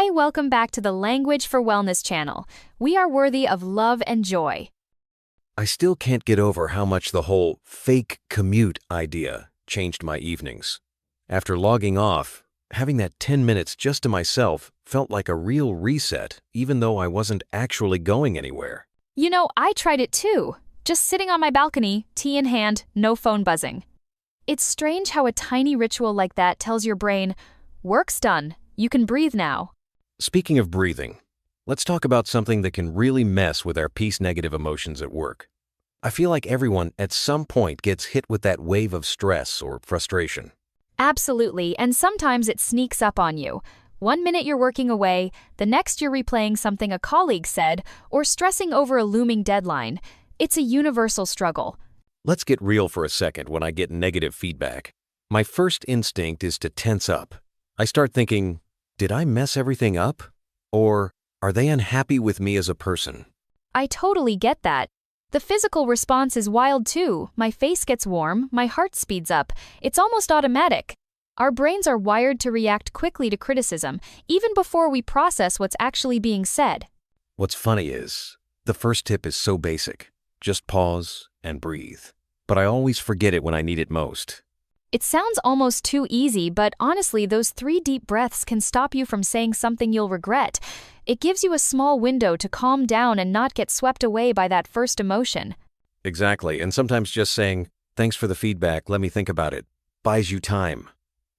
Hi, welcome back to the Language for Wellness channel. We are worthy of love and joy. I still can't get over how much the whole fake commute idea changed my evenings. After logging off, having that 10 minutes just to myself felt like a real reset, even though I wasn't actually going anywhere. I tried it too. Just sitting on my balcony, tea in hand, no phone buzzing. It's strange how a tiny ritual like that tells your brain, work's done, you can breathe now. Speaking of breathing, let's talk about something that can really mess with our peace-negative emotions at work. I feel like everyone at some point gets hit with that wave of stress or frustration. Absolutely, and sometimes it sneaks up on you. One minute you're working away, the next you're replaying something a colleague said, or stressing over a looming deadline. It's a universal struggle. Let's get real for a second when I get negative feedback. My first instinct is to tense up. I start thinking, did I mess everything up? Or are they unhappy with me as a person? I totally get that. The physical response is wild too. My face gets warm, my heart speeds up. It's almost automatic. Our brains are wired to react quickly to criticism, even before we process what's actually being said. What's funny is, the first tip is so basic. Just pause and breathe. But I always forget it when I need it most. It sounds almost too easy, but honestly, those 3 deep breaths can stop you from saying something you'll regret. It gives you a small window to calm down and not get swept away by that first emotion. Exactly, and sometimes just saying, thanks for the feedback, let me think about it, buys you time.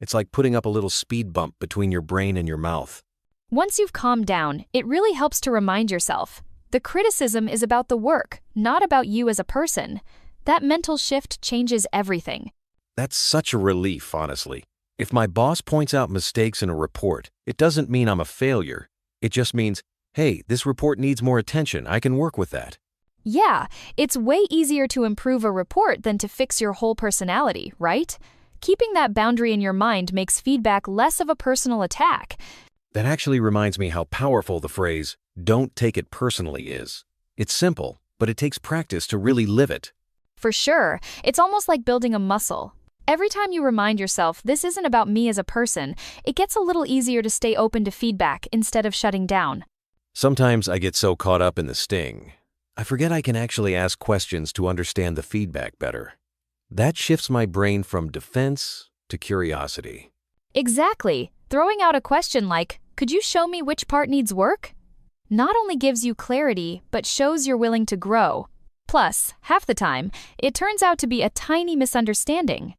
It's like putting up a little speed bump between your brain and your mouth. Once you've calmed down, it really helps to remind yourself. The criticism is about the work, not about you as a person. That mental shift changes everything. That's such a relief, honestly. If my boss points out mistakes in a report, it doesn't mean I'm a failure. It just means, hey, this report needs more attention, I can work with that. Yeah, it's way easier to improve a report than to fix your whole personality, right? Keeping that boundary in your mind makes feedback less of a personal attack. That actually reminds me how powerful the phrase, don't take it personally is. It's simple, but it takes practice to really live it. For sure, it's almost like building a muscle. Every time you remind yourself this isn't about me as a person, it gets a little easier to stay open to feedback instead of shutting down. Sometimes I get so caught up in the sting, I forget I can actually ask questions to understand the feedback better. That shifts my brain from defense to curiosity. Exactly. Throwing out a question like, could you show me which part needs work? Not only gives you clarity, but shows you're willing to grow. Plus, half the time, it turns out to be a tiny misunderstanding.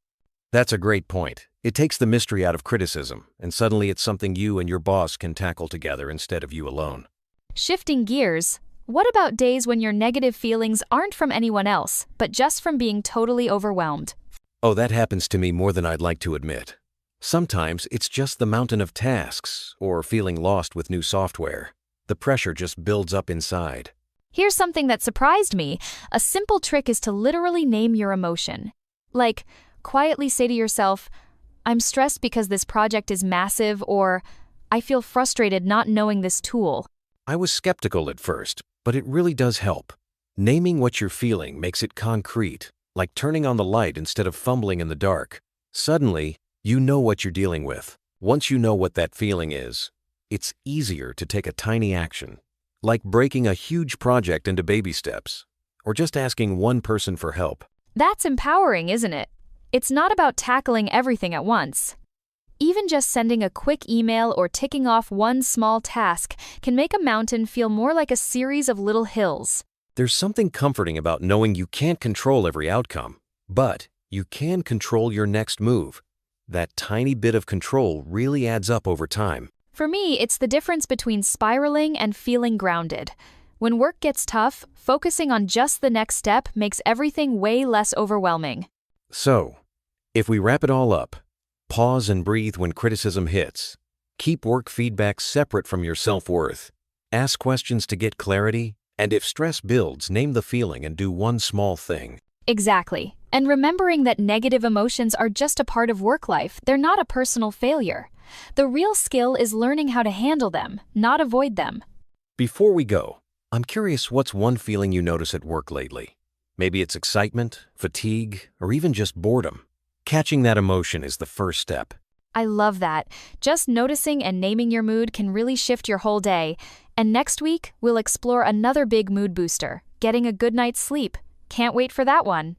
That's a great point. It takes the mystery out of criticism, and suddenly it's something you and your boss can tackle together instead of you alone. Shifting gears, what about days when your negative feelings aren't from anyone else, but just from being totally overwhelmed? Oh, that happens to me more than I'd like to admit. Sometimes it's just the mountain of tasks, or feeling lost with new software. The pressure just builds up inside. Here's something that surprised me. A simple trick is to literally name your emotion. Like, quietly say to yourself, I'm stressed because this project is massive, or I feel frustrated not knowing this tool. I was skeptical at first, but it really does help. Naming what you're feeling makes it concrete, like turning on the light instead of fumbling in the dark. Suddenly, you know what you're dealing with. Once you know what that feeling is, it's easier to take a tiny action, like breaking a huge project into baby steps, or just asking one person for help. That's empowering, isn't it? It's not about tackling everything at once. Even just sending a quick email or ticking off one small task can make a mountain feel more like a series of little hills. There's something comforting about knowing you can't control every outcome, but you can control your next move. That tiny bit of control really adds up over time. For me, it's the difference between spiraling and feeling grounded. When work gets tough, focusing on just the next step makes everything way less overwhelming. So, if we wrap it all up, pause and breathe when criticism hits. Keep work feedback separate from your self-worth. Ask questions to get clarity, and if stress builds, name the feeling and do one small thing. Exactly. And remembering that negative emotions are just a part of work life, they're not a personal failure. The real skill is learning how to handle them, not avoid them. Before we go, I'm curious what's one feeling you notice at work lately? Maybe it's excitement, fatigue, or even just boredom. Catching that emotion is the first step. I love that. Just noticing and naming your mood can really shift your whole day. And next week, we'll explore another big mood booster, getting a good night's sleep. Can't wait for that one.